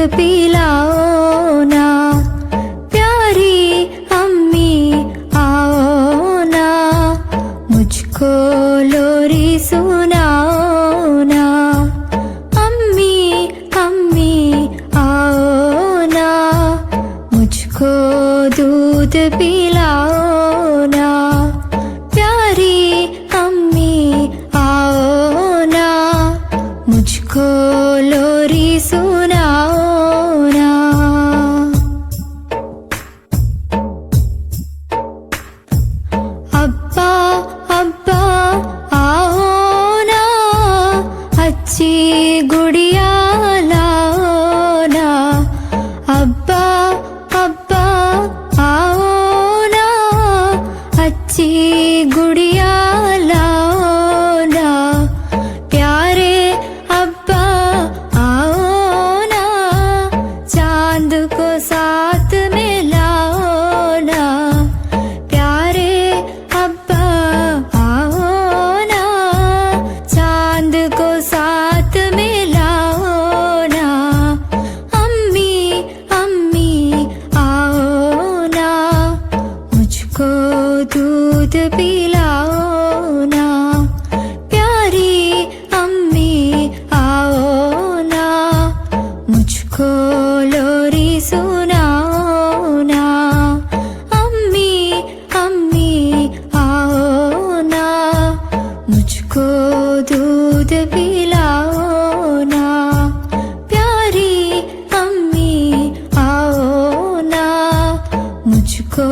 पिलाओ ना, प्यारी अम्मी आओ ना, मुझको लोरी सुनाओ ना। अम्मी अम्मी आओ ना, मुझको दूध पिलाओ ना, प्यारी अम्मी आओ ना, मुझको लोरी सुनाओ ना। अब्बा अब्बा आओ ना, अच्छी गुड़िया लाओ ना। अब्बा अब्बा आओ ना, अच्छी गुड़िया लाओ ना, प्यारे अब्बा आओ ना, चांद को साथ में लाओ ना, प्यारे अब्बा आओ ना, चांद को साथ में लाओ ना। अम्मी अम्मी आओ ना, मुझको दूध पिलाओ ना, प्यारी अम्मी आओ ना, मुझको लोरी सुनाओ ना। अम्मी अम्मी आओ ना, मुझको दूध पिलाओ ना, प्यारी अम्मी आओ ना, मुझको